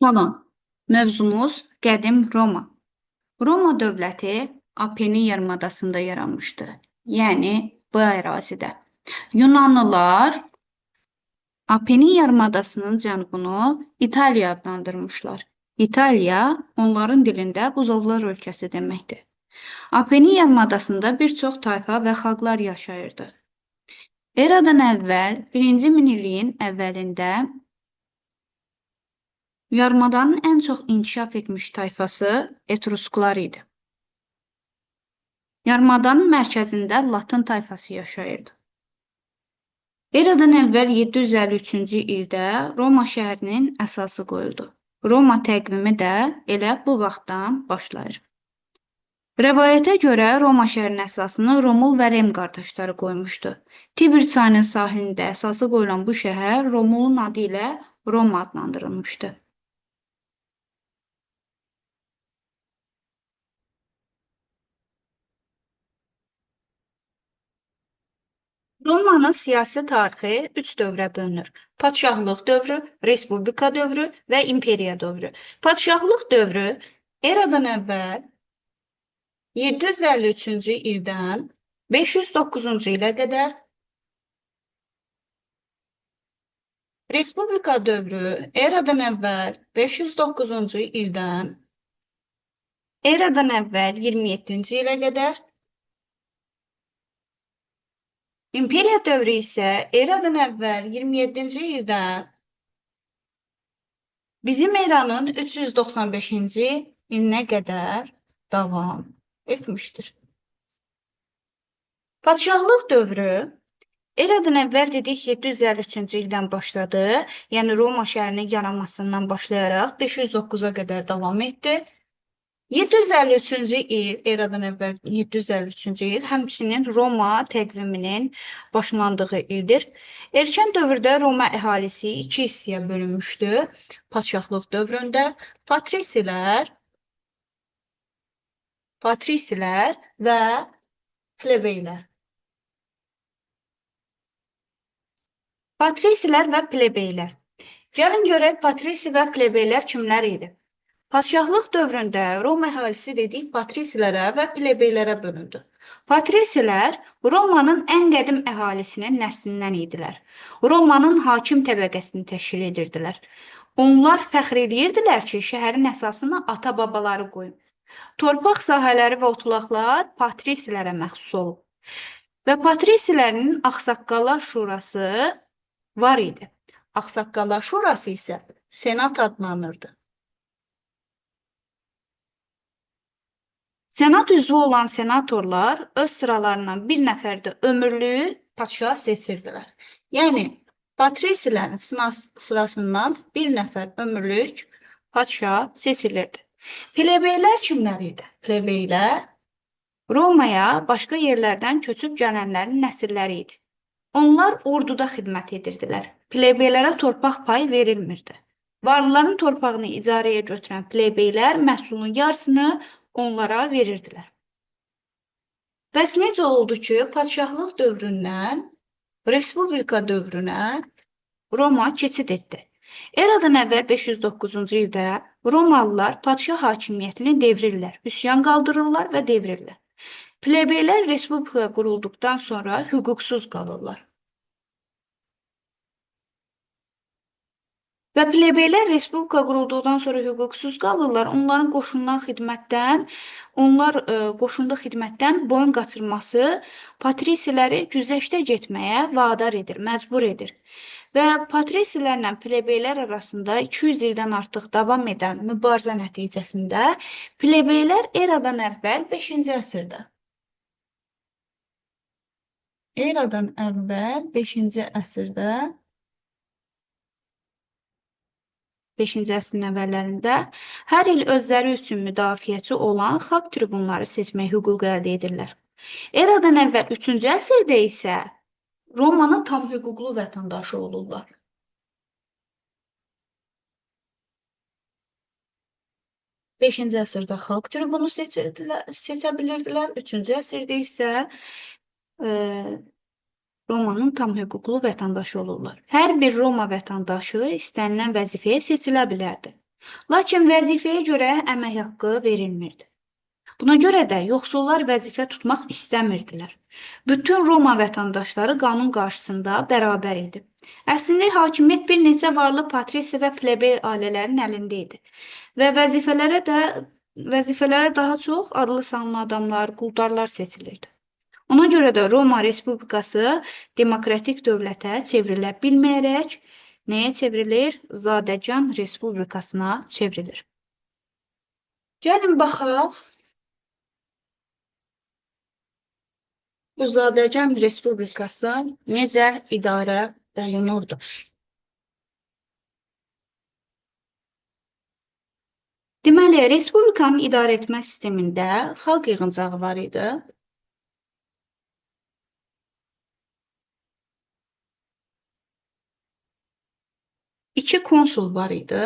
Salam. Mövzumuz qədim Roma. Roma dövləti Apeni yarımadasında yaranmışdı. Yəni bu ərazidə. Yunanlılar Apeni yarımadasının cənubunu İtaliya adlandırmışlar. İtaliya onların dilində buzovlar ölkəsi deməkdir. Apeni yarımadasında bir çox tayfa və xalqlar yaşayırdı. Eradan əvvəl 1-ci minilliyin əvvəlində yarımadanın ən çox inkişaf etmiş tayfası Etrusklar idi. Yarımadanın mərkəzində Latın tayfası yaşayırdı. Eradan əvvəl 753-cü ildə Roma şəhərinin əsası qoyuldu. Roma təqvimi də elə bu vaxtdan başlayır. Rəvayətə görə Roma şəhərinin əsasını Romul və Rem qardaşları qoymuşdu. Tiber çayının sahilində əsası qoyulan bu şəhər Romulun adı ilə Roma adlandırılmışdı. Romanın siyasi tarixi 3 dövrə bölünür. Padşahlıq dövrü, respublika dövrü və imperiya dövrü. Padşahlıq dövrü eradan əvvəl 753-cü ildən 509-cu ilə qədər, respublika dövrü eradan əvvəl 509-cu ildən eradan əvvəl 27-ci ilə qədər, İmperiya dövrü isə eradan əvvəl 27-ci ildən bizim eranın 395-ci ilinə qədər davam etmişdir. Padşahlıq dövrü eradan əvvəl dedik 753-cü ildən başladı. Yəni Roma şəhərinin yaranmasından başlayaraq 509-a qədər davam etdi. 753-cü il, eradan əvvəl 753-cü il, həmçinin Roma təqviminin başlandığı ildir. Erkən dövrdə Roma əhalisi iki hissəyə bölünmüşdü. Padşahlıq dövründə patrisilər və plebeylər. Patrisilər və plebeylər. Gəlin görək, patrisi və plebeylər kimlər idi? Padşahlıq dövründə Roma əhalisi dedik patrisilərə və plebeylərə bölündü. Patrisilər Romanın ən qədim əhalisinin nəslindən idilər. Romanın hakim təbəqəsini təşkil edirdilər. Onlar fəxr edirdilər ki, şəhərin əsasını ata-babaları qoyub. Torpaq sahələri və otlaqlar patrisilərə məxsus olub. Və patrisilərin Ağsaqqallar Şurası var idi. Ağsaqqallar Şurası isə Senat adlanırdı. Senat üzvü olan senatorlar öz sıralarından bir nəfər də ömürlük padşah seçirdilər. Yəni, patrisilərin sırasından bir nəfər ömürlük padşah seçilirdi. Plebeylər kimlər idi? Plebeylər Romaya başqa yerlərdən köçüb gələnlərin nəsilləri idi. Onlar orduda xidmət edirdilər. Plebeylərə torpaq pay verilmirdi. Varlıların torpağını icarəyə götürən plebeylər məhsulun yarısını onlara verirdilər. Bəs necə oldu ki, padşahlıq dövründən respublika dövrünə Roma keçid etdi? Eradan əvvəl 509-cu ildə Romalılar padşah hakimiyyətini devrirlər, üsyan qaldırırlar və devrirlər. Plebeylər respublika qurulduqdan sonra hüquqsuz qalırlar. Və plebeylər respublika qurulduqdan sonra hüquqsuz qalırlar. Onların qoşunda xidmətdən boyun qaçırması patrisiləri güzəştə getməyə vadar edir, məcbur edir. Və patrisilərlə plebeylər arasında 200 ildən artıq davam edən mübarizə nəticəsində plebeylər eradan əvvəl 5-ci əsrdə 5-ci əsrin əvvəllərində hər il özləri üçün müdafiəçi olan xalq tribunları seçmək hüququ əldə edirlər. Eradan əvvəl 3-cü əsrdə isə Romanın tam hüquqlu vətəndaşı olurlar. Beşinci əsrdə xalq tribunu seçə bilirdilər. 3-cü əsrdə isə Romanın tam hüquqlu vətəndaşı olurlar. Hər bir Roma vətəndaşı istənilən vəzifəyə seçilə bilərdi. Lakin vəzifəyə görə əmək haqqı verilmirdi. Buna görə də yoxsullar vəzifə tutmaq istəmirdilər. Bütün Roma vətəndaşları qanun qarşısında bərabər idi. Əslində hakimiyyət bir neçə varlı patrisi və plebey ailələrin əlində idi və vəzifələrə daha çox adlı sanlı adamlar, quldarlar seçilirdi. Ona görə də Roma Respublikası demokratik dövlətə çevrilə bilməyərək nəyə çevrilir? Zadəgan Respublikasına çevrilir. Gəlin baxaq. Azərbaycan Respublikası necə idarə olunurdu? Deməli, Respublikanın idarə etmə sistemində xalq yığıncağı var idi. İki konsul var idi.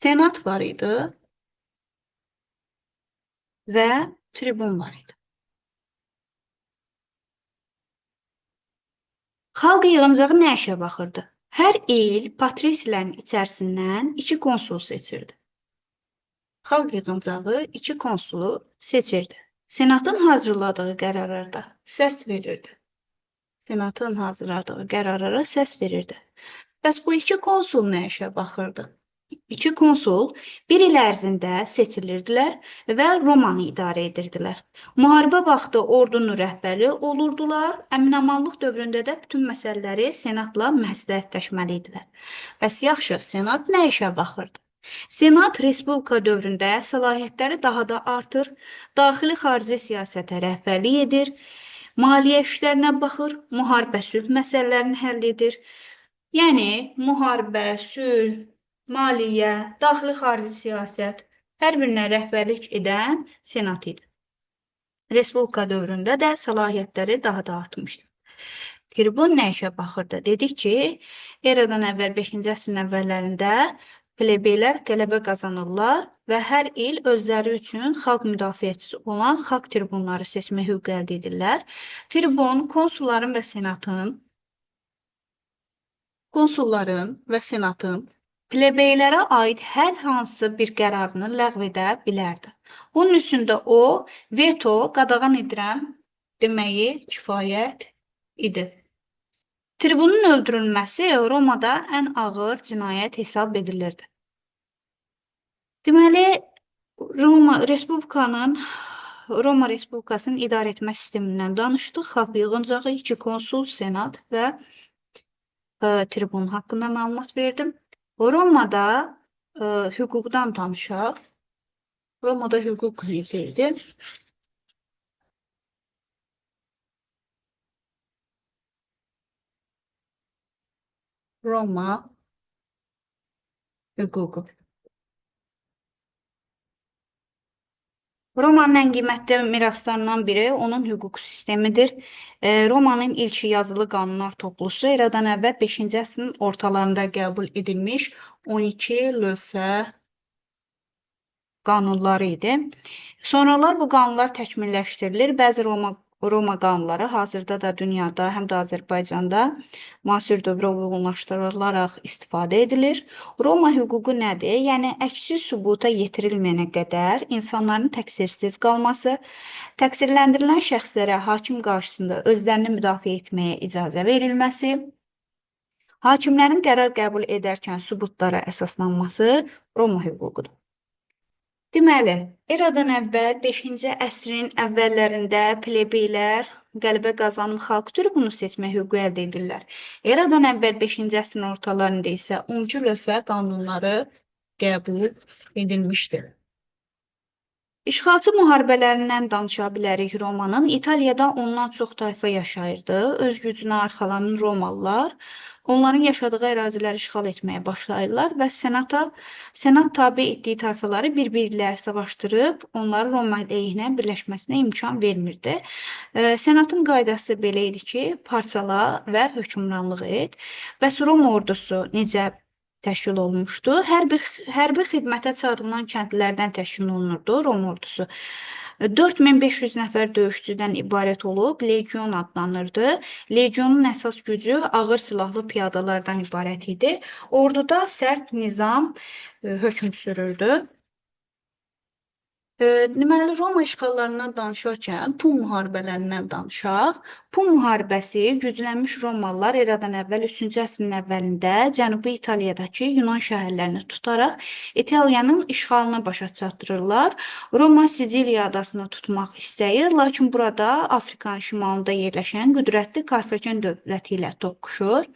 Senat var idi. Və tribun var idi. Xalq yığıncağı nə işə baxırdı? Hər il patrisilərin içərisindən 2 konsul seçirdi. Xalq yığıncağı 2 konsulu seçirdi. Senatın hazırladığı qərarlarda səs verirdi. Senatın hazırladığı qərarlara səs verirdi. Bəs bu 2 konsul nə işə baxırdı? 2 konsul bir il ərzində seçilirdilər və Romanı idarə edirdilər. Müharibə vaxtı ordunun rəhbəri olurdular. Əminamanlıq dövründə də bütün məsələləri senatla məsləhətləşməli idilər. Bəs yaxşı, senat nə işə baxırdı? Senat Respublika dövründə səlahiyyətləri daha da artır, daxili-xarici siyasətə rəhbərlik edir, maliyyə işlərinə baxır, müharibə sülh məsələlərini həll edir. Yəni, müharibə, sülh, maliyyə, daxili-xarici siyasət hər birinə rəhbərlik edən senat idi. Respublika dövründə də səlahiyyətləri daha da artmışdı. Tribun nə işə baxırdı? Dedik ki, eradan əvvəl 5-ci əsrin əvvəllərində plebeylər qələbə qazanırlar və hər il özləri üçün xalq müdafiəçisi olan xalq tribunları seçmə hüququ əldə edirlər. Tribun konsulların və senatın plebeylərə aid hər hansı bir qərarını ləğv edə bilərdi. Bunun üçün də o, veto, qadağan edirəm deməyi kifayət idi. Tribunun öldürülməsi Romada ən ağır cinayət hesab edilirdi. Deməli, Roma Respublikasının idarə etmə sistemindən danışdıq. Xalq yığıncağı, 2 konsul, senat və tribun haqqında məlumat verdim. Romada hüquqdan danışaq. Romada hüquq necə idi? Roma hüququ. Romanın ən qiymətli miraslarından biri onun hüquq sistemidir. Romanın ilk yazılı qanunlar toplusu eradan əvvəl 5-ci əsrin ortalarında qəbul edilmiş 12 lövhə qanunları idi. Sonralar bu qanunlar təkmilləşdirilir. Bəzi Roma qanunları hazırda da dünyada, həm də Azərbaycanda müasir dövrə uyğunlaşdırılaraq istifadə edilir. Roma hüququ nədir? Yəni, əksi sübuta yetirilməyənə qədər insanların təqsirsiz qalması, təqsirləndirilən şəxslərə hakim qarşısında özlərini müdafiə etməyə icazə verilməsi, hakimlərin qərar qəbul edərkən sübutlara əsaslanması Roma hüququdur. Deməli, eradan əvvəl 5-ci əsrin əvvəllərində plebeylər qələbə qazanıb xalq tribunu seçmə hüququ əldə edirlər. Eradan əvvəl 5-ci əsrin ortalarında isə 10-cu lövhə qanunları qəbul edilmişdir. İşğalçı müharibələrindən danışa bilərik Romanın. İtaliyada ondan çox tayfa yaşayırdı. Öz gücünə arxalanan Romalılar onların yaşadığı əraziləri işğal etməyə başlayırlar və senat tabe etdiyi tayfaları bir-birlə savaşdırıb onları Roma əleyhinə birləşməsinə imkan vermirdi. Senatın qaydası belə idi ki, parçala və hökmranlıq et. Bəs Roma ordusu necə təşkil olunmuşdu? Hərbi xidmətə çağırılan kəndlilərdən təşkil olunurdu Roma ordusu. 4500 nəfər döyüşçüdən ibarət olub, legion adlanırdı. Legionun əsas gücü ağır silahlı piyadalardan ibarət idi. Orduda sərt nizam hökm sürürdü. Deməli, Roma işğallarından danışarkən Pun müharibələrindən danışaq. Pun müharibəsi güclənmiş Romalılar eradan əvvəl 3-cü əsrin əvvəlində Cənubi İtaliyadakı Yunan şəhərlərini tutaraq İtaliyanın işğalına başa çatdırırlar. Roma Siciliya adasını tutmaq istəyir, lakin burada Afrikanın şimalında yerləşən qüdrətli Karfagen dövləti ilə toqquşur.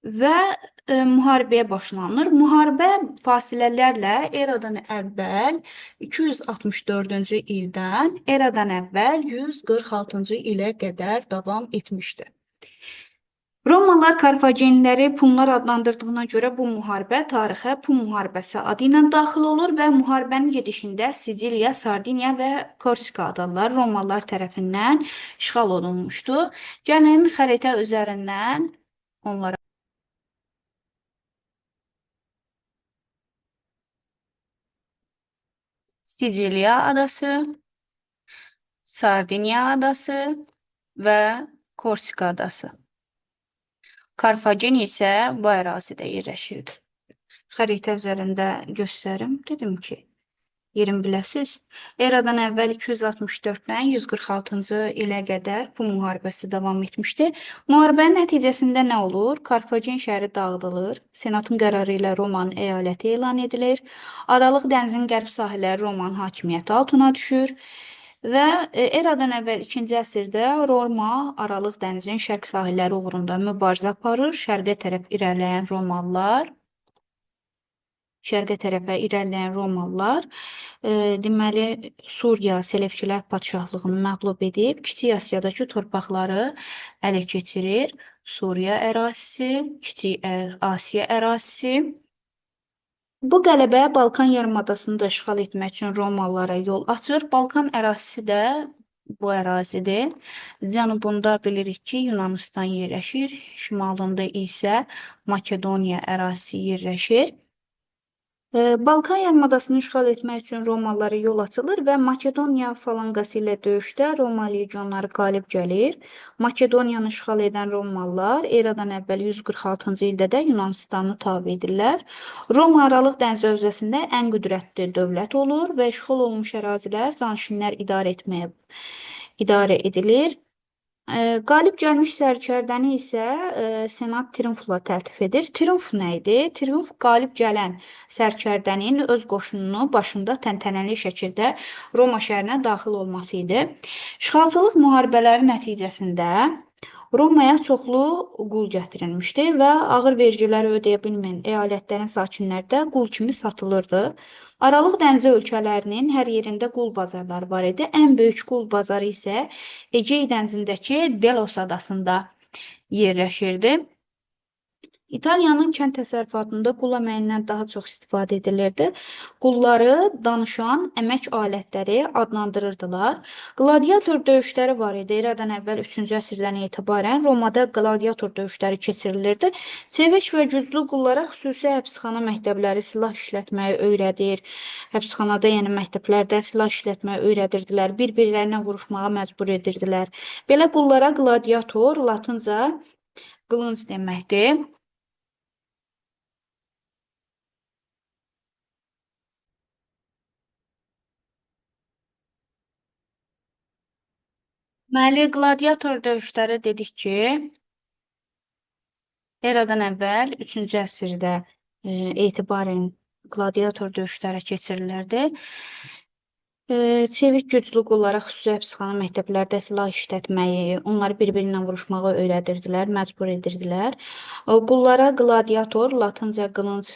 Və müharibəyə başlanır. Müharibə fasilələrlə eradan əvvəl 264-cü ildən eradan əvvəl 146-cı ilə qədər davam etmişdir. Romalılar Karfagenləri Punlar adlandırdığına görə bu müharibə tarixə Pun müharibəsi adı ilə daxil olur və müharibənin gedişində Siciliya, Sardiniya və Korsika adalar Romalılar tərəfindən işğal olunmuşdu. Gəlin xəritə üzərindən onlara Siciliya adası, Sardiniya adası və Korsika adası. Karfagen isə bu ərazidə yerləşirdi. Xəritə üzərində göstərim. Dedim ki, yerin biləsiz. Eradan əvvəl 264-dən 146-cı ilə qədər bu müharibəsi davam etmişdi. Müharibənin nəticəsində nə olur? Karfagen şəhəri dağıdılır. Senatın qərarı ilə Romanın əyaləti elan edilir. Aralıq dənizin qərb sahilləri Romanın hakimiyyəti altına düşür. Və eradan əvvəl 2-ci əsrdə Roma Aralıq dənizin şərq sahilləri uğrunda mübarizə aparır. Şərqə tərəf irəliləyən Romalılar deməli Suriya Selevkilər padşahlığını məğlub edib Kiçik Asiyadakı torpaqları ələ keçirir. Suriya ərazisi, Kiçik Asiya ərazisi. Bu qələbə Balkan yarımadasını da işğal etmək üçün Romalılara yol açır. Balkan ərazisi də bu ərazidir. Cənubunda bilirik ki, Yunanistan yerləşir. Şimalında isə Makedoniya ərazisi yerləşir. Balkan yarımadasını işğal etmək üçün Romalılara yol açılır və Makedoniya falanqası ilə döyüşdə Roma legionları qalib gəlir. Makedoniyanı işğal edən Romalılar eradan əvvəl 146-cı ildə də Yunanistanı tabe edirlər. Roma Aralıq dəniz hövzəsində ən qüdrətli dövlət olur və işğal olunmuş ərazilər canişinlər idarə edilir. Qalib gəlmiş sərkərdəni isə Senat triumfla təltif edir. Triumf nə idi? Triumf qalib gələn sərkərdənin öz qoşununu başında təntənəli şəkildə Roma şəhərinə daxil olması idi. İşğalçılıq müharibələri nəticəsində Romaya çoxlu qul gətirilmişdi və ağır vergiləri ödəyə bilməyən əyalətlərin sakinləri də qul kimi satılırdı. Aralıq dənizi ölkələrinin hər yerində qul bazarları var idi. Ən böyük qul bazarı isə Egey dənizindəki Delos adasında yerləşirdi. İtaliyanın kənd təsərrüfatında qul əməyindən daha çox istifadə edilirdi. Qulları danışan əmək alətləri adlandırırdılar. Qladiator döyüşləri var idi. Eradan əvvəl 3-cü əsrdən etibarən Romada qladiator döyüşləri keçirilirdi. Çevik və güclü qullara xüsusi həbsxana məktəbləri silah işlətməyi öyrədir. Həbsxanada, yəni məktəblərdə silah işlətməyi öyrədirdilər. Bir-birlərinə vuruşmağa məcbur edirdilər. Belə qullara qladiator latınca qılınc deməkdir. Deməli, qladiator döyüşləri dedik ki, eradan əvvəl 3-cü əsrdə etibarən qladiator döyüşləri keçirilirdi. Çevik güclü qullara xüsusi həbsxana məktəblərdə silah işlətməyi, onları bir-birinə vuruşmağı öyrədirdilər, məcbur edirdilər. Qullara qladiator, latınca qılınc,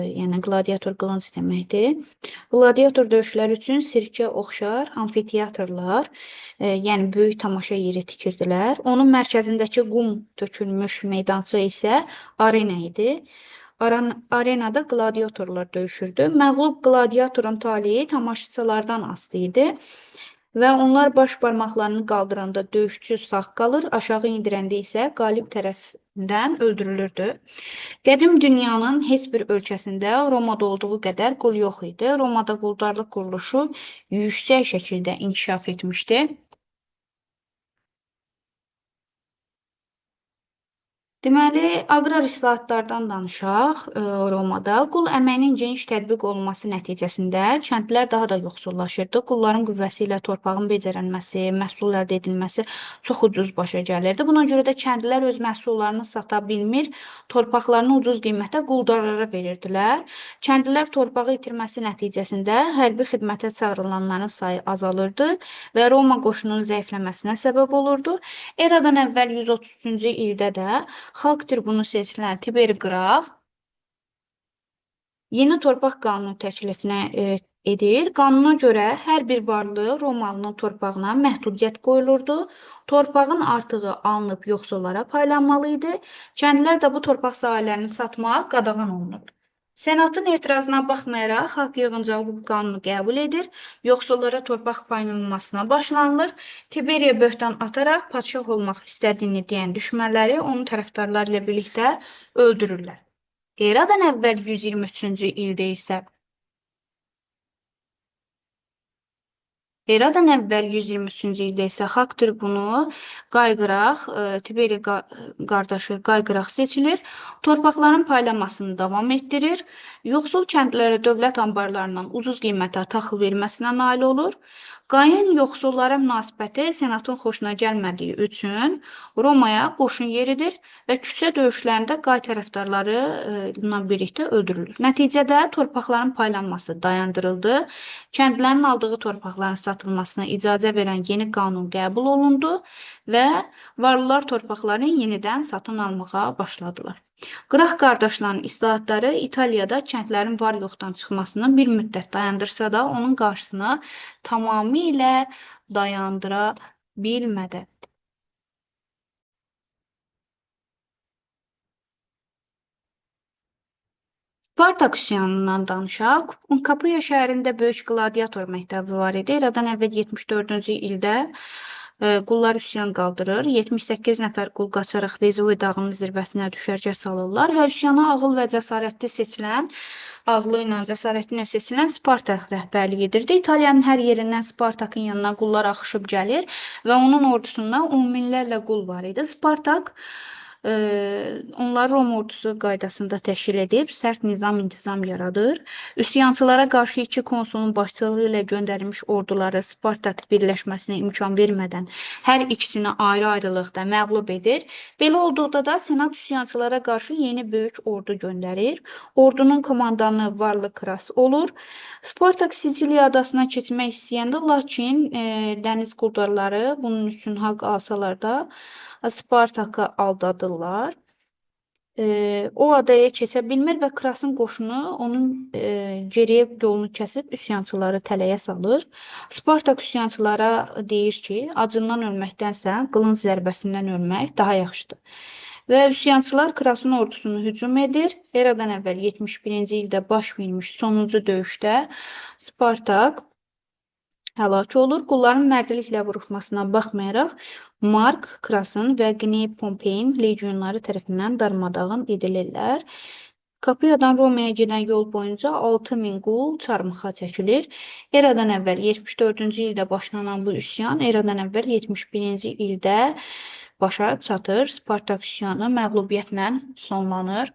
yəni qladiator qılınc deməkdir. Qladiator döyüşləri üçün sirkə oxşar amfiteatrlar, yəni böyük tamaşa yeri tikirdilər. Onun mərkəzindəki qum tökülmüş meydança isə arena idi. Arenada qladiatorlar döyüşürdü. Məğlub qladiatorun taleyi tamaşaçılardan asılı idi. və onlar baş barmaqlarını qaldıranda döyüşçü sağ qalır, aşağı indirəndə isə qalib tərəfindən öldürülürdü. Qədim dünyanın heç bir ölkəsində Romada olduğu qədər qul yox idi. Romada quldarlıq quruluşu yüksək şəkildə inkişaf etmişdi. Deməli, aqrar islahatlardan danışaq. Romada qul əməyinin geniş tətbiq olunması nəticəsində kəndlər daha da yoxsullaşırdı. Qulların qüvvəsi ilə torpağın becərənməsi, məhsul əldə edilməsi çox ucuz başa gəlirdi. Buna görə də kəndlilər öz məhsullarını sata bilmir, torpaqlarını ucuz qiymətə quldarlara verirdilər. Kəndlilər torpağı itirməsi nəticəsində hərbi xidmətə çağırılanların sayı azalırdı və Roma qoşununun zəifləməsinə səbəb olurdu. Eradan əvvəl 133-cü ildə də Xalq tribunu seçilən Tiberi Qraf yeni torpaq qanunu təklifinə edir. Qanuna görə hər bir varlı Romalının torpağına məhdudiyyət qoyulurdu. Torpağın artığı alınıb yoxsullara paylanmalı idi. Kəndlilər də bu torpaq sahələrini satmaq qadağan olunurdu. Senatın etirazına baxmayaraq, xalq yığıncağı bu qanunu qəbul edir, yoxsullara torpaq paylanılmasına başlanılır. Tiberiya böhtan ataraq padşah olmaq istədiyini deyən düşmənləri onun tərəfdarları ilə birlikdə öldürürlər. Eradan əvvəl 123-cü ildə isə Eradan əvvəl 123-cü ildə isə xalq tribunu Qayqıraq, Tiberi qardaşı Qayqıraq seçilir, torpaqların paylanmasını davam etdirir, yoxsul kəndlərə dövlət anbarlarından ucuz qiymətə taxıl verməsinə nail olur. Qayin yoxsullara münasibəti senatın xoşuna gəlmədiyi üçün Romaya qoşun yeridir və küçə döyüşlərində qay tərəfdarları ilə birlikdə öldürülür. Nəticədə torpaqların paylanması dayandırıldı, kəndlərin aldığı torpaqların satılmasına icazə verən yeni qanun qəbul olundu və varlılar torpaqlarını yenidən satın almağa başladılar. Qıraq qardaşların islahatları İtaliyada kəndlərin var-yoxdan çıxmasını bir müddət dayandırsa da, onun qarşısını tamamilə dayandıra bilmədi. Spartak üsyanından danışaq. Kapuya şəhərində böyük qladiator məktəbi var idi. Eradan əvvəl 74-cü ildə qullar üsyan qaldırır. 78 nəfər qul qaçaraq Vezuvi dağının zirvəsinə düşərgə salırlar və üsyana ağıl və cəsarətli seçilən, ağlı ilə cəsarəti ilə seçilən Spartak rəhbərlik edirdi. İtaliyanın hər yerindən Spartakın yanına qullar axışıb gəlir və onun ordusunda 10 minlərlə qul var idi. Spartak onları Roma ordusu qaydasında təşkil edib, sərt nizam-intizam yaradır. Üsyançılara qarşı iki konsulun başçılığı ilə göndərilmiş orduları Spartak birləşməsinə imkan vermədən hər ikisini ayrı-ayrılıqda məğlub edir. Belə olduqda da senat üsyançılara qarşı yeni böyük ordu göndərir. Ordunun komandanı Varlı Kras olur. Spartak Siciliya adasına keçmək istəyəndə, lakin dəniz quldarları bunun üçün haqq alsalar da Spartakı aldadırlar. O adaya keçə bilmir və Krasın qoşunu onun geriyə yolunu kəsib üsyançıları tələyə salır. Spartak üsyançılara deyir ki, acından ölməkdənsə qılınc zərbəsindən ölmək daha yaxşıdır. Və üsyançılar Krasın ordusunu hücum edir. Eradan əvvəl 71-ci ildə baş vermiş sonuncu döyüşdə Spartak həlak olur. Qulların mərdliklə vuruşmasına baxmayaraq, Mark Krasın və Qney Pompeyin legionları tərəfindən darmadağın edilirlər. Kapuyadan Romaya gedən yol boyunca 6000 qul çarmıxa çəkilir. Eradan əvvəl 74-cü ildə başlanan bu üsyan, eradan əvvəl 71-ci ildə başa çatır. Spartak üsyanı məğlubiyyətlə sonlanır.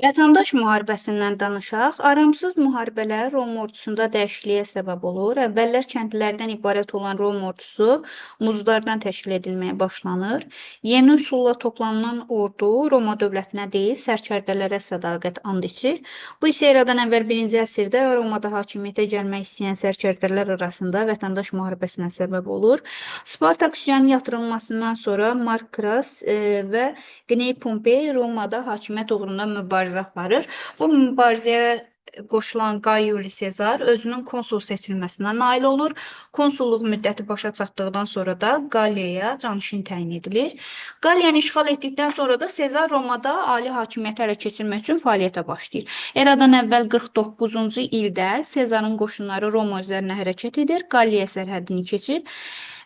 Vətəndaş müharibəsindən danışaq. Aramsız müharibələr Roma ordusunda dəyişikliyə səbəb olur. Əvvəllər kəndlilərdən ibarət olan Roma ordusu muzdardan təşkil edilməyə başlanır. Yeni üsulla toplanılan ordu Roma dövlətinə deyil, sərkərdələrə sədaqət and içir. Bu isə eradan əvvəl 1-ci əsrdə Romada hakimiyyətə gəlmək istəyən sərkərdələr arasında vətəndaş müharibəsinə səbəb olur. Spartak üsyanının yatırılmasından sonra Mark Kras və Qney Pompey Romada hakimiyyət uğrunda mübarizə aparır. Bu mübarizəyə qoşulan Qay Yuli Sezar özünün konsul seçilməsinə nail olur. Konsulluq müddəti başa çatdıqdan sonra da Qalliyaya canişin təyin edilir. Qalliyanı işğal etdikdən sonra da Sezar Romada ali hakimiyyəti ələ keçirmək üçün fəaliyyətə başlayır. Eradan əvvəl 49-cu ildə Sezarın qoşunları Roma üzərinə hərəkət edir, Qalliya sərhədini keçir.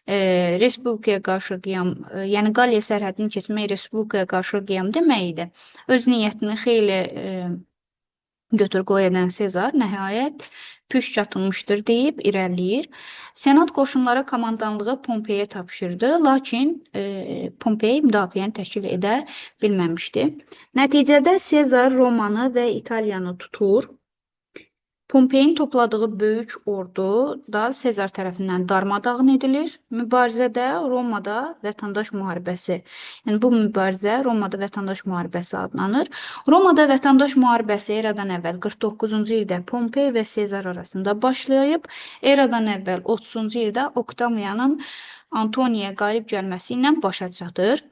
Respublikaya qarşı qiyam, yəni Qalliya sərhədini keçmək Respublikaya qarşı qiyam demək idi. Öz niyyətini xeyli götür-qoy edən Sezar nəhayət püş çatılmışdır deyib irəliləyir. Senat qoşunlara komandanlığı Pompeyə tapşırdı, lakin Pompey müdafiəni təşkil edə bilməmişdi. Nəticədə Sezar Romanı və İtaliyanı tutur. Pompeyin topladığı böyük ordu da Sezar tərəfindən darmadağın edilir. Mübarizədə Romada vətəndaş müharibəsi, yəni bu mübarizə Romada vətəndaş müharibəsi adlanır. Romada vətəndaş müharibəsi eradan əvvəl 49-cu ildə Pompey və Sezar arasında başlayıb, eradan əvvəl 30-cu ildə Oktavianın Antoniya qalib gəlməsi ilə başa çatır.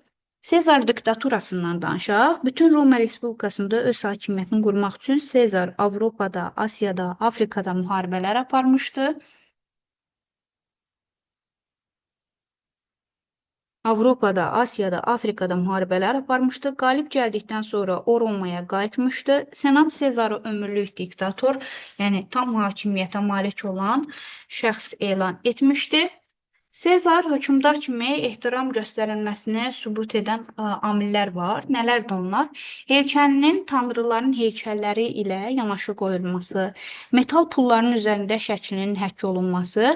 Sezar diktaturasından danışaq. Bütün Roma Respublikasında öz hakimiyyətini qurmaq üçün Sezar Avropada, Asiyada, Afrikada müharibələr aparmışdı. Avropada, Asiyada, Afrikada müharibələr aparmışdı. Qalib gəldikdən sonra o Romaya qayıtmışdı. Senat Sezarı ömürlük diktator, yəni tam hakimiyyətə malik olan şəxs elan etmişdi. Sezar hökmdar kimi ehtiram göstərilməsini sübut edən amillər var. Nələrdir onlar? Heykəlinin tanrıların heykəlləri ilə yanaşı qoyulması, metal pulların üzərində şəklinin həkk olunması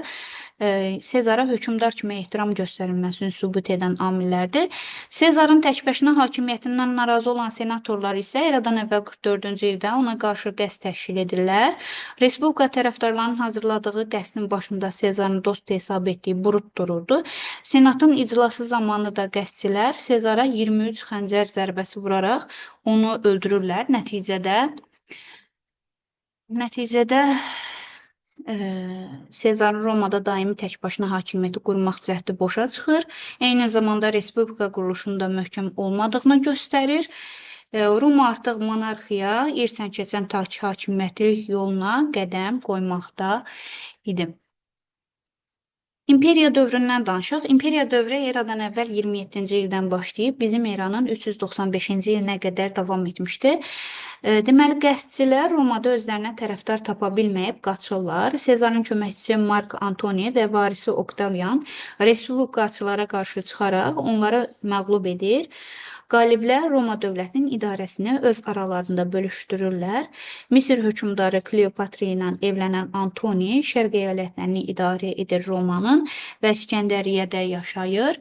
Sezara hökmdar kimi ehtiram göstərilməsini sübut edən amillərdir. Sezarın təkbaşına hakimiyyətindən narazı olan senatorlar isə eradan əvvəl 44-cü ildə ona qarşı qəsd təşkil edirlər. Respublika tərəfdarlarının hazırladığı qəsdin başında Sezarın dost hesab etdiyi Brut dururdu. Senatın iclası zamanı da qəsdçilər Sezara 23 xəncər zərbəsi vuraraq onu öldürürlər. Nəticədə Sezarın Romada daimi təkbaşına hakimiyyəti qurmaq cəhdi boşa çıxır. Eyni zamanda Respublika quruluşunda möhkəm olmadığını göstərir. Roma artıq monarxiya, irsən keçən hakimiyyətlik yoluna qədəm qoymaqda idi. İmperiya dövründən danışaq. İmperiya dövrü eradan əvvəl 27-ci ildən başlayıb bizim eranın 395-ci ilinə qədər davam etmişdi. Deməli, qəsdçilər Romada özlərinə tərəfdar tapa bilməyib qaçırlar. Sezarın köməkçisi Mark Antoni və varisi Oktavian respublikaçılara qarşı çıxaraq onları məğlub edir. Qaliblər Roma dövlətinin idarəsini öz aralarında bölüşdürürlər. Misir hökmdarı Kleopatra ilə evlənən Antoni şərq əyalətlərini idarə edir Romanın və İskəndəriyyədə yaşayır.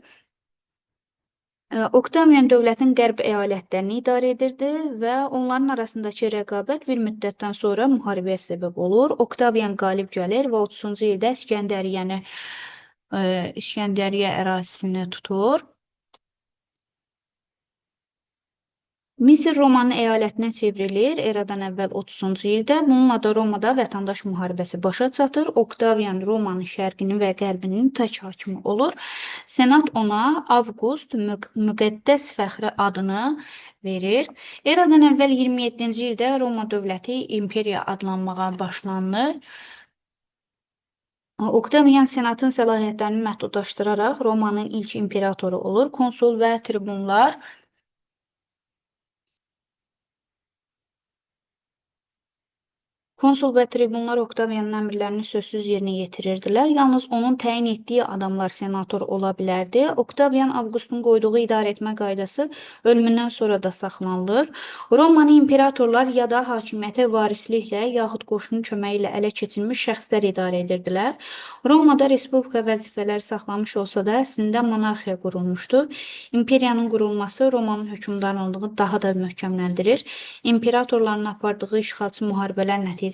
Oktavian dövlətin qərb əyalətlərini idarə edirdi və onların arasındakı rəqabət bir müddətdən sonra müharibəyə səbəb olur. Oktavian qalib gəlir və 30-cu ildə İskəndəriyyə ərazisini tutur. Misir Romanın əyalətinə çevrilir eradan əvvəl 30-cu ildə. Bununla da Romada vətəndaş müharibəsi başa çatır. Oktavian Romanın şərqinin və qərbinin tək hakimi olur. Senat ona Avqust müqəddəs fəxri adını verir. Eradan əvvəl 27-ci ildə Roma dövləti imperiya adlanmağa başlanır. Oktavian senatın səlahiyyətlərini məhdudlaşdıraraq Romanın ilk imperatoru olur. Konsul və tribunlar Oktavianın əmrlərini sözsüz yerinə yetirirdilər. Yalnız onun təyin etdiyi adamlar senator ola bilərdi. Oktavian Avqustun qoyduğu idarə etmə qaydası ölümündən sonra da saxlanılır. Romanı imperatorlar ya da hakimiyyətə varisliklə yaxud qoşunun köməyi ilə ələ keçirilmiş şəxslər idarə edirdilər. Romada respublika vəzifələri saxlamış olsa da əslində monarxiya qurulmuşdu. İmperiyanın qurulması Romanın hökmdarlığı daha da möhkəmləndirir. İmperatorların apardığı işğalçı müharibələr nəticəsində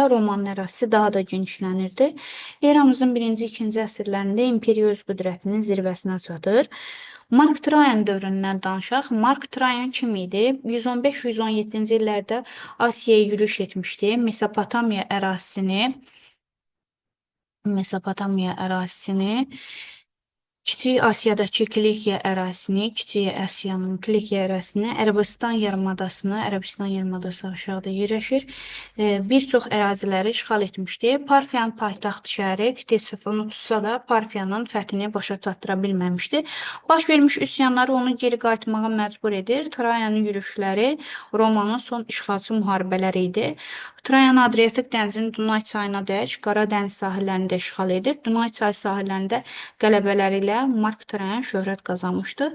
Romanın ərazisi daha da genişlənirdi. Eramızın 1-2 əsrlərində imperiya öz qüdrətinin zirvəsinə çatır. Mark Trayan dövründən danışaq. Mark Trayan kim idi? 115-117-ci illərdə Asiyaya yürüş etmişdi. Mesopotamiya ərazisini Kiçik Asiyadakı Kilikya ərazisini, Kiçik Asiyanın Kilikya ərazisini, Ərəbistan yarımadası aşağıda yerləşir. Bir çox əraziləri işğal etmişdi. Parfiyanın paytaxt şəhəri Ktesifonu tutsa da Parfiyanın fəthini başa çatdıra bilməmişdi. Baş vermiş üsyanları onu geri qayıtmağa məcbur edir. Trayanın yürüşləri Romanın son işğalçı müharibələri idi. Trayan Adriatik dənizinin Dunay çayına dək Qara dəniz sahillərində işğal edir. Dunay çay sahillərində qələbələri ilə Mark Trayan şöhrət qazanmışdı.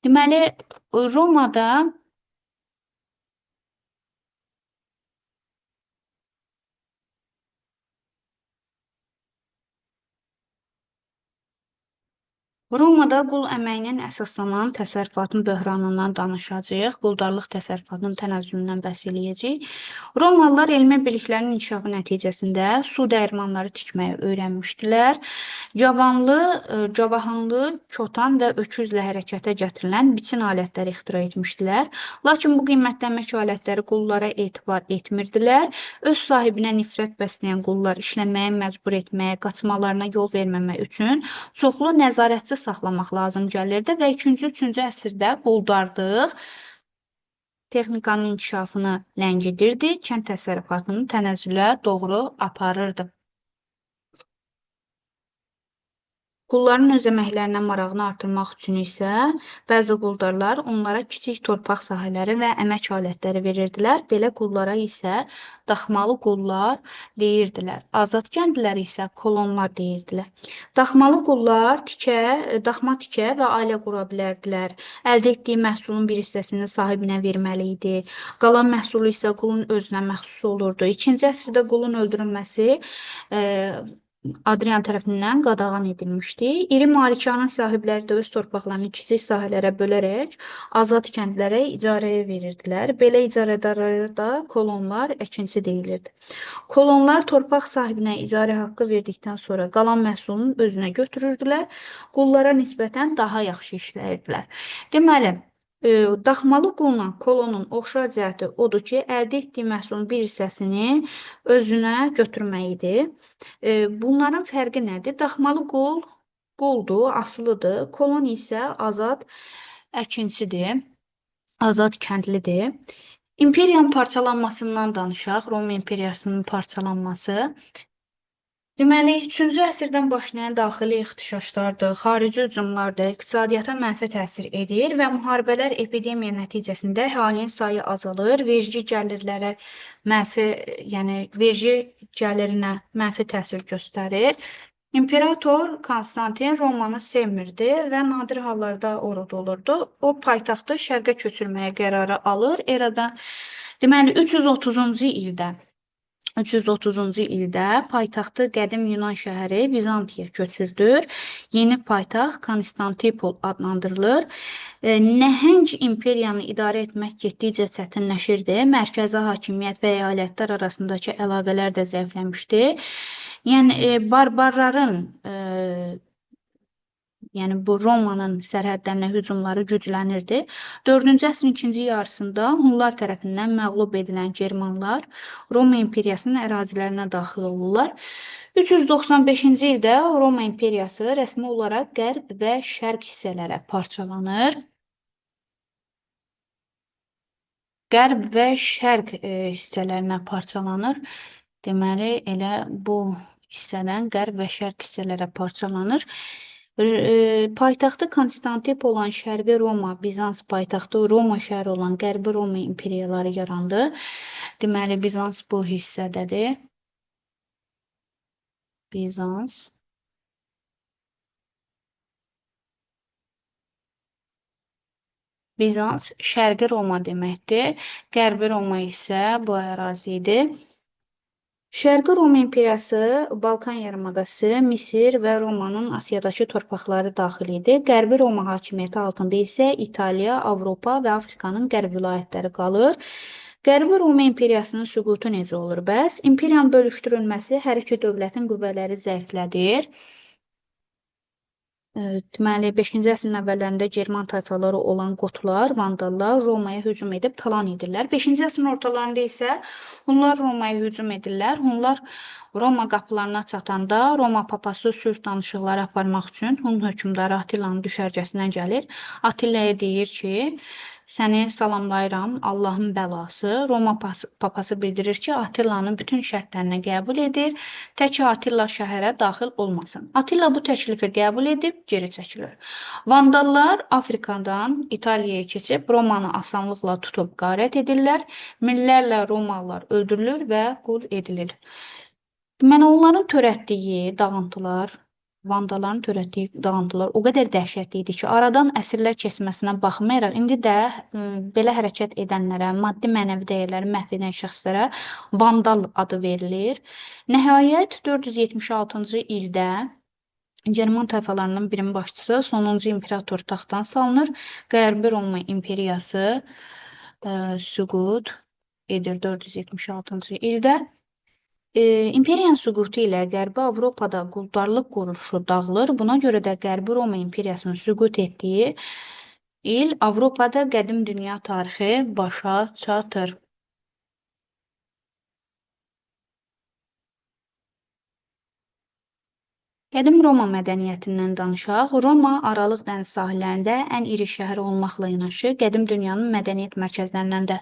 Deməli, Romada qul əməyinin əsaslanan təsərrüfatın böhranından danışacağıq, quldarlıq təsərrüfatının tənəzzülündən bəhs eləyəcəyik. Romalılar elmi biliklərin inkişafı nəticəsində su dəyirmanları tikməyi öyrənmişdilər. Cavahanlı, kotan və öküzlə hərəkətə gətirilən biçin alətləri ixtira etmişdilər. Lakin bu qiymətli əmək alətləri qullara etibar etmirdilər. Öz sahibinə nifrət bəsləyən qullar işləməyə məcbur etməyə, qaçmalarına yol verməmək üçün çoxlu nəzarətçi saxlamaq lazım gəlirdi və 2-3-cü əsrdə quldarlıq texnikanın inkişafını ləngidirdi, kənd təsərrüfatını tənəzzülə doğru aparırdı. Qulların öz əməklərinə marağını artırmaq üçün isə bəzi quldarlar onlara kiçik torpaq sahələri və əmək alətləri verirdilər. Belə qullara isə daxmalı qullar deyirdilər. Azad kəndliləri isə kolonlar deyirdilər. Daxmalı qullar daxma tikə və ailə qura bilərdilər. Əldə etdiyi məhsulun bir hissəsini sahibinə verməli idi. Qalan məhsulu isə qulun özünə məxsus olurdu. 2-ci əsrdə qulun öldürülməsi Adrian tərəfindən qadağan edilmişdi. İri malikanə sahibləri də öz torpaqlarını kiçik sahələrə bölərək azad kəndlərə icarəyə verirdilər. Belə icarədarlara da kolonlar, əkinçi deyilirdi. Kolonlar torpaq sahibinə icarə haqqı verdikdən sonra qalan məhsulunu özünə götürürdülər. Qullara nisbətən daha yaxşı işləyirdilər. Deməli, daxmalı qulla kolonun oxşar cəhəti odur ki, əldə etdiyi məhsulun bir hissəsini özünə götürməyidir. Bunların fərqi nədir? Daxmalı qul quldur, asılıdır. Kolon isə azad əkinçidir, azad kəndlidir. İmperiyanın parçalanmasından danışaq, Roma imperiyasının parçalanması. Deməli, 3-cü əsrdən başlayan daxili ixtişaşlardır, xarici hücumlardır, iqtisadiyyata mənfi təsir edir və müharibələr epidemiya nəticəsində əhalinin sayı azalır, vergi gəlirinə mənfi təsir göstərir. İmperator Konstantin Romanı sevmirdi və nadir hallarda orada olurdu. O paytaxtı şərqə köçürməyə qərarı alır. Deməli, 330-cu ildə paytaxtı qədim Yunan şəhəri Vizantiya köçürdür. Yeni paytaxt Konstantipol adlandırılır. Nəhəng imperiyanı idarə etmək getdikcə çətinləşirdi. Mərkəzi hakimiyyət və əyalətlər arasındakı əlaqələr də zəifləmişdi. Yəni, barbarların bu Romanın sərhədlərinə hücumları güclənirdi. 4-cü əsrin ikinci yarısında Hunlar tərəfindən məğlub edilən Germanlar Roma imperiyasının ərazilərinə daxil olurlar. 395-ci ildə Roma imperiyası rəsmi olaraq qərb və şərq hissələrə parçalanır. Qərb və şərq hissələrinə parçalanır. Deməli, elə bu hissədən qərb və şərq hissələrə parçalanır. Paytaxtı Konstantipol olan Şərqi Roma, Bizans paytaxtı Roma şəhəri olan Qərbi Roma imperiyaları yarandı. Deməli, Bizans bu hissədədir. Bizans Şərqi Roma deməkdir. Qərbi Roma isə bu ərazi idi. Şərqi Roma imperiyası Balkan yarımadası, Misir və Romanın Asiyadakı torpaqları daxil idi. Qərbi Roma hakimiyyəti altında isə İtaliya, Avropa və Afrikanın qərb vilayətləri qalır. Qərbi Roma imperiyasının süqutu necə olur bəs? İmperiyanın bölüşdürülməsi hər iki dövlətin qüvvələri zəiflədir. Deməli, 5-ci əsrin əvvəllərində German tayfaları olan Qotlar, Vandallar Romaya hücum edib talan edirlər. 5-ci əsrin ortalarında isə Hunlar Romaya hücum edirlər. Hunlar Roma qapılarına çatanda Roma papası sülh danışıqları aparmaq üçün Hun hökmdarı Attilanın düşərgəsindən gəlir. Attillaya deyir ki, səni salamlayıram, Allahın bəlası. Roma papası bildirir ki, Attilanın bütün şərtlərini qəbul edir. Tək ki, Attila şəhərə daxil olmasın. Attila bu təklifi qəbul edib geri çəkilir. Vandallar Afrikadan İtaliyaya keçib Romanı asanlıqla tutub qarət edirlər. Minlərlə Romalılar öldürülür və qul edilir. Deməli, onların törətdiyi dağıntılar, Vandaların törətdiyi dağıntılar o qədər dəhşətli idi ki, aradan əsrlər keçməsinə baxmayaraq, indi də belə hərəkət edənlərə, maddi-mənəvi dəyərləri məhv edən şəxslərə Vandal adı verilir. Nəhayət, 476-cı ildə German tayfalarının birinin başçısı, sonuncu imperator taxtdan salınır. Qərbi Roma imperiyası süqut edir 476-cı ildə. İmperiyanın süqutu ilə Qərbi Avropada quldarlıq quruluşu dağılır. Buna görə də Qərbi Roma imperiyasının süqut etdiyi il Avropada qədim dünya tarixi başa çatır. Qədim Roma mədəniyyətindən danışaq. Roma Aralıq dəniz sahillərində ən iri şəhər olmaqla yanaşı, qədim dünyanın mədəniyyət mərkəzlərindən də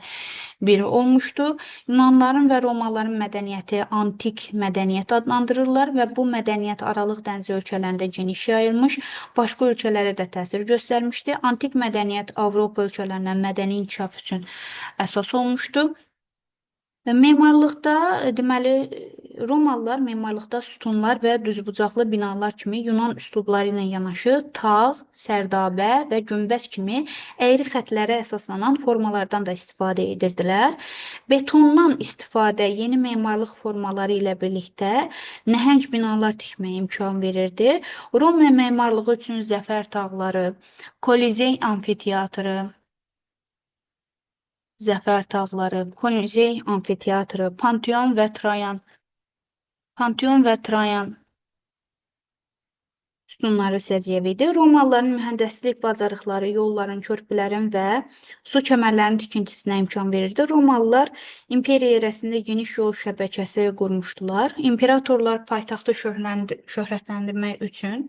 biri olmuşdu. Yunanların və Romalıların mədəniyyəti antik mədəniyyət adlandırırlar və bu mədəniyyət Aralıq dənizi ölkələrində geniş yayılmış, başqa ölkələrə də təsir göstərmişdi. Antik mədəniyyət Avropa ölkələrindən mədəni inkişaf üçün əsas olmuşdu. Memarlıqda, deməli, Romalılar memarlıqda sütunlar və düzbucaqlı binalar kimi Yunan üslubları ilə yanaşı tağ, sərdabə və günbəz kimi əyri xətlərə əsaslanan formalardan da istifadə edirdilər. Betondan istifadə yeni memarlıq formaları ilə birlikdə nəhəng binalar tikməyə imkan verirdi. Roma memarlığı üçün zəfər tağları, Kolizey amfiteatrı, Zəfər tağları, Kolizey amfiteatrı, Panteon və Trayan sütunları səciyyəvi idi. Romalıların mühəndislik bacarıqları yolların, körpülərin və su kəmərlərinin tikintisinə imkan verirdi. Romalılar imperiya ərazisində geniş yol şəbəkəsi qurmuşdular. İmperatorlar paytaxtı şöhrətləndirmək üçün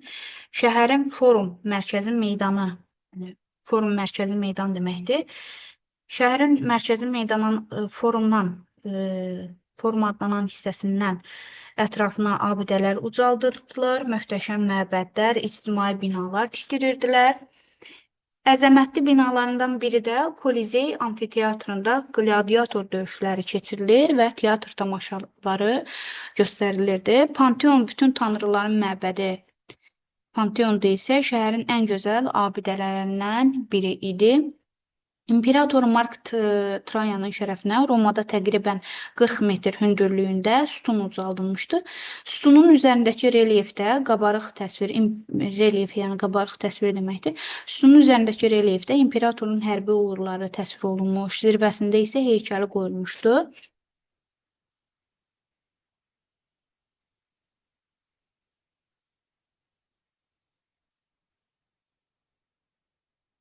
şəhərin forum mərkəzi meydanı, forum mərkəzi meydan deməkdir. Şəhərin mərkəzi meydanın forum adlanan hissəsindən ətrafına abidələr ucaldırdılar, möhtəşəm məbədlər, ictimai binalar tikdirirdilər. Əzəmətli binalarından biri də Kolizey amfiteatrında qladiator döyüşləri keçirilir və teatr tamaşaları göstərilirdi. Panteon bütün tanrıların məbədi. Panteonda isə şəhərin ən gözəl abidələrindən biri idi. İmperator Mark Trayanın şərəfinə Romada təqribən 40 metr hündürlüyündə sütun ucaldılmışdı. Sütunun üzərindəki relyefdə qabarıq təsvir, relyef yəni qabarıq təsvir deməkdir. Sütunun üzərindəki relyefdə imperatorun hərbi uğurları təsvir olunmuş, zirvəsində isə heykəli qoyulmuşdu.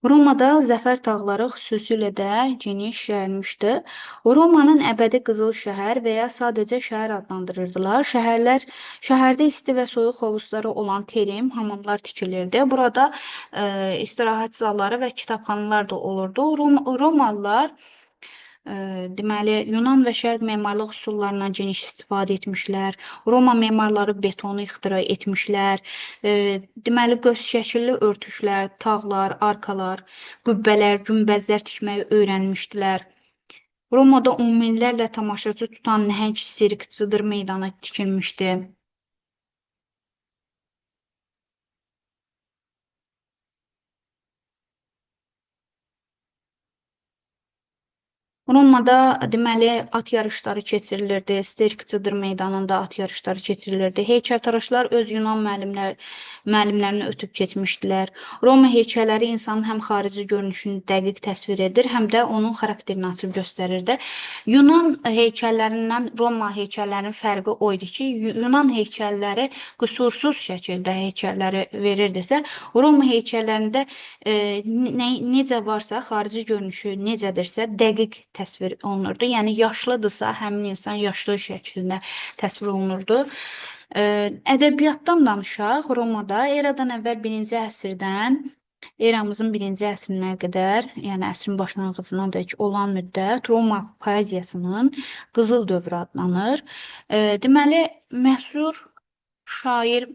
Romada zəfər tağları xüsusilə də geniş yayılmışdı. Romanın əbədi qızıl şəhər və ya sadəcə şəhər adlandırırdılar. Şəhərdə isti və soyuq hovuzları olan term, hamamlar tikilirdi. Burada istirahət zalları və kitabxanalar da olurdu. Romalılar deməli, Yunan və Şərq memarlıq üsullarından geniş istifadə etmişlər. Roma memarları betonu ixtira etmişlər. Deməli, göz şəkilli örtüşlər, tağlar, arkalar, qübbələr, günbəzlər tikməyi öyrənmişdilər. Romada on minlərlə tamaşaçı tutan nəhəng sirk cıdır meydanı tikilmişdi. Romada deməli at yarışları keçirilirdi, Sirk Cıdır meydanında at yarışları keçirilirdi. Heykəltaraşlar öz Yunan müəllimlərini ötüb keçmişdilər. Roma heykəlləri insanın həm xarici görünüşünü dəqiq təsvir edir, həm də onun xarakterini açıb göstərirdi. Yunan heykəllərindən Roma heykəllərinin fərqi o idi ki, Yunan heykəlləri qüsursuz şəkildə heykəlləri verirdisə, Roma heykəllərində necə varsa, xarici görünüşü necədirsə, dəqiq təsvir olunurdu. Yəni, yaşlıdırsa, həmin insan yaşlı şəklində təsvir olunurdu. Ədəbiyyatdan danışaq, Romada eradan əvvəl 1-ci əsrdən eramızın 1-ci əsrinə qədər, yəni əsrin başlanğıcından dək olan müddət Roma poeziyasının qızıl dövrü adlanır. Deməli, məşhur şair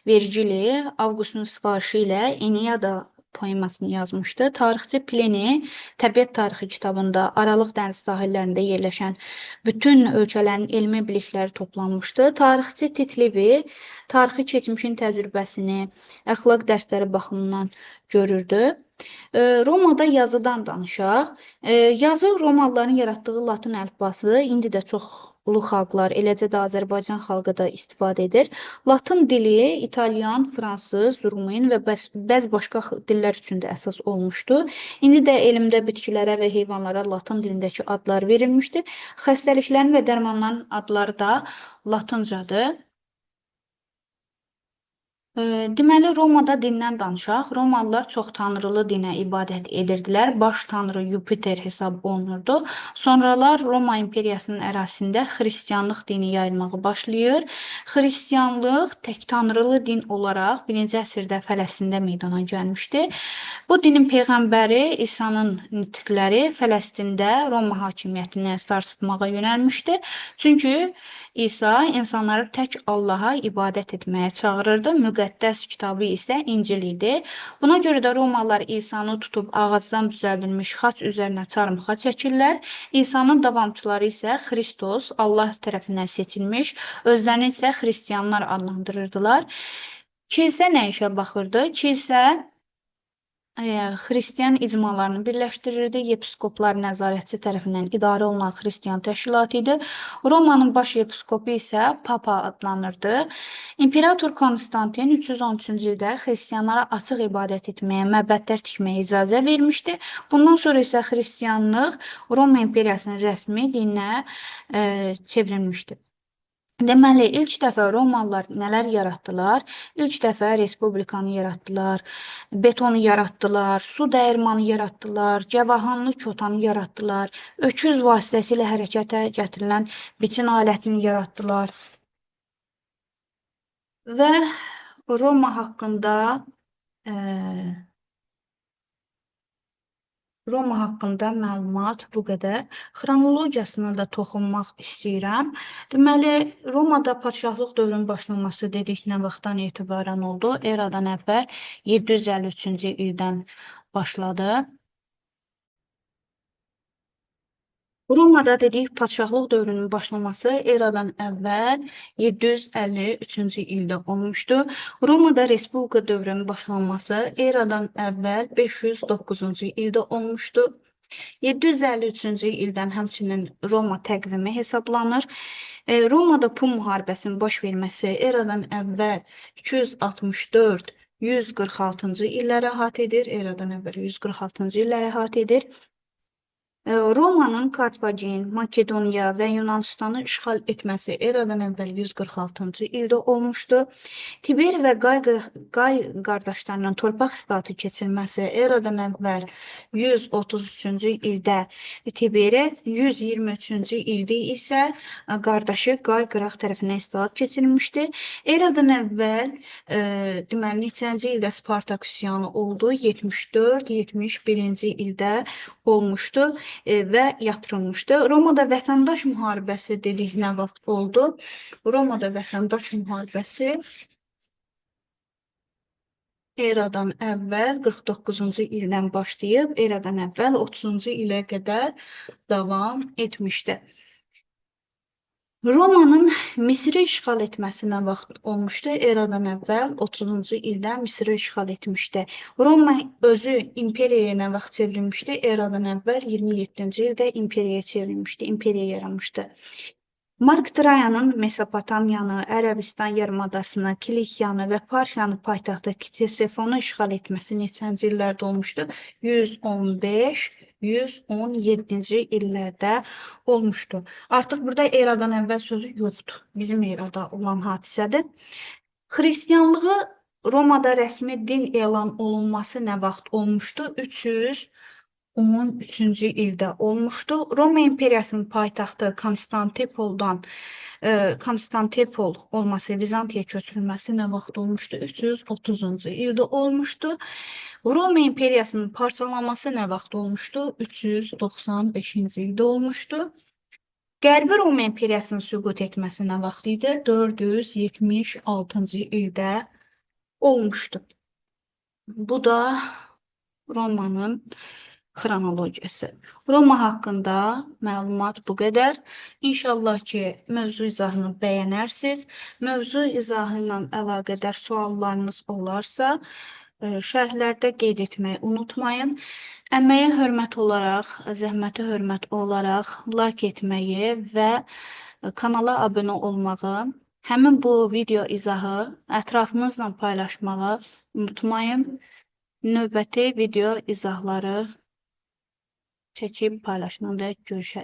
Vergili Avqustun sifarişi ilə Eniada poemasını yazmışdı. Tarixçi Plini Təbiət tarixi kitabında Aralıq dəniz sahillərində yerləşən bütün ölkələrin elmi bilikləri toplanmışdı. Tarixçi Titlivi tarixi keçmişin təcrübəsini, əxlaq dərsləri baxımından görürdü. Romada yazıdan danışaq. Yazı Romalıların yaratdığı Latın əlifbası indi də çoxlu xalqlar, eləcə də Azərbaycan xalqı da istifadə edir. Latın dili İtalyan, fransız, rumen və bəzi başqa dillər üçün də əsas olmuşdu. İndi də elmdə bitkilərə və heyvanlara Latın dilindəki adlar verilmişdi. Xəstəliklərin və dərmanların adları da Latıncadır. Deməli, Romada dindən danışaq. Romalılar çox tanrılı dinə ibadət edirdilər. Baş tanrı Yupiter hesab olunurdu. Sonralar Roma imperiyasının ərazisində xristianlıq dini yayılmağa başlayır. Xristianlıq tək tanrılı din olaraq 1-ci əsrdə Fələstində meydana gəlmişdi. Bu dinin peyğəmbəri İsa'nın nitqləri Fələstində Roma hakimiyyətini sarsıtmağa yönəlmişdi. Çünki İsa insanları tək Allaha ibadət etməyə çağırırdı. Müqəddəs kitabı isə İncil idi. Buna görə də Romalılar İsa'nı tutub ağacdan düzəldilmiş xaç üzərinə çarmıxa çəkirlər. İsa'nın davamçıları isə Xristos, Allah tərəfindən seçilmiş, özlərini isə xristianlar adlandırırdılar. Kilsə nə işə baxırdı? Kilsə xristian icmalarını birləşdirirdi. Yepiskoplar nəzarətçi tərəfindən idarə olunan xristian təşkilatı idi. Romanın baş yepiskopu isə Papa adlanırdı. İmperator Konstantin 313-cü ildə xristianlara açıq ibadət etməyə, məbədlər tikməyə icazə vermişdi. Bundan sonra isə xristianlıq Roma imperiyasının rəsmi dininə çevrilmişdi. Deməli, ilk dəfə Romalılar nələr yaratdılar? İlk dəfə respublikanı yaratdılar, betonu yaratdılar, su dəyirmanı yaratdılar, cəvahanlı kotanı yaratdılar, öküz vasitəsilə hərəkətə gətirilən biçin alətini yaratdılar. Və Roma haqqında məlumat bu qədər. Xronologiyasına da toxunmaq istəyirəm. Deməli, Romada padşahlıq dövrünün başlanması dedik nə vaxtdan etibarən oldu? Eradan əvvəl 753-cü ildən başladı. Romada dedik, padşahlıq dövrünün başlaması eradan əvvəl 753-cü ildə olmuşdu. Romada respublika dövrünün başlanması eradan əvvəl 509-cu ildə olmuşdu. 753-cü ildən həmçinin Roma təqvimi hesablanır. Romada Pun müharibəsinin baş verməsi eradan əvvəl 264-146-cı illəri əhatə edir. Eradan əvvəl 146-cı illəri əhatə edir. Romanın Kartfagen, Makedoniya və Yunanistanı işğal etməsi eradan əvvəl 146-cı ildə olmuşdu. Tiber və Qay qardaşlarının torpaq islahatı keçirilməsi eradan əvvəl 133-cü ildə Tiberi, 123-cü ildə isə qardaşı Qay qıraq tərəfindən islahat keçirilmişdi. Eradan əvvəl deməli neçənci ildə Spartak üsyanı oldu? 74-71-ci ildə olmuşdu və yatırılmışdı. Romada vətəndaş müharibəsi dedik nə vaxt oldu? Romada vətəndaş müharibəsi eradan əvvəl 49-cu ildən başlayıb, eradan əvvəl 30-cu ilə qədər davam etmişdi. Romanın Misri işğal etməsinə vaxt olmuşdu. Eradan əvvəl 30-cu ildə Misri işğal etmişdi. Roma özü imperiyaya nə vaxt çevrilmişdi? Eradan əvvəl 27-ci ildə imperiyaya çevrilmişdi, imperiya yaranmışdı. Mark Trayanın Mesopotamiyanı, Ərəbistan yarımadasını, Kilikiyanı və Parfiyanı paytaxtı Ktesifonu işğal etməsi neçənci illərdə olmuşdu? 115, 117-ci illərdə olmuşdu. Artıq burada eradan əvvəl sözü yoxdur. Bizim erada olan hadisədir. Xristianlığı Romada rəsmi din elan olunması nə vaxt olmuşdu? 313-cü ildə olmuşdu. Roma imperiyasının paytaxtı Konstantipol olması, Vizantiya köçürülməsi nə vaxt olmuşdu? 330-cu ildə olmuşdu. Roma imperiyasının parçalanması nə vaxt olmuşdu? 395-ci ildə olmuşdu. Qərbi Roma imperiyasının süqut etməsi nə vaxt idi? 476-cı ildə olmuşdu. Bu da Romanın xronologiyası. Roma haqqında məlumat bu qədər. İnşallah ki, mövzu izahını bəyənərsiniz. Mövzu izahı ilə əlaqədar suallarınız olarsa, şərhlərdə qeyd etməyi unutmayın. Əməyə hörmət olaraq, zəhmətə hörmət olaraq like etməyi və kanala abunə olmağı, həmin bu video izahı ətrafınızla paylaşmağı unutmayın. Növbəti video izahları çəkib paylaşmada görüşərik.